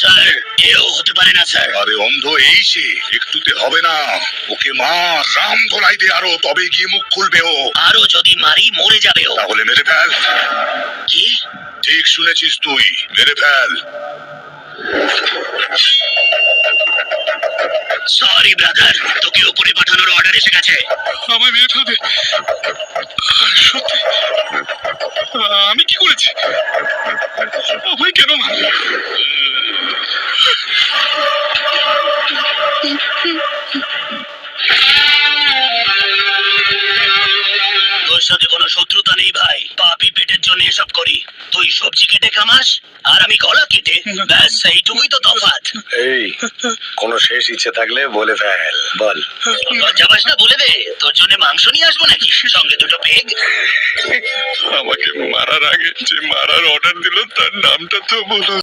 Sir এও হতে পারে না স্যার। আরে অন্ধ এই সে, একটুতে হবে না। ওকে মার, রাম ধলাই দে আরো, তবে গিয়ে মুখ খুলবে ও। আরো যদি মারি মরে যাবে ও। তাহলে মেরে ফেল। কি? ঠিক শুনেছিস তুই, মেরে ফেল। সরি ব্রাদার, তোকে উপরে পাঠানোর অর্ডার এসে গেছে। আমায় মেরে ফেলবে? সত্যি? আমি কি করেছি? আমায় কেন মারবে? তোর সাথে কোনো শত্রুতা নেই ভাই, পাপি পেটের জন্য এসব করি। তুই সবজি কেটে কামাস আর আমি গলা কেটে, ব্যাস এইটুকুই তো তফাৎ। এই, কোনো শেষ ইচ্ছে থাকলে বলে ফেল, বল। লজ্জা পাস না, বলে দে। তোর জন্য মাংস নিয়ে আসবো নাকি, সঙ্গে দুটো পেগ? আমাকে মারার আগে যে মারার অর্ডার দিল তার নামটা তো বলো।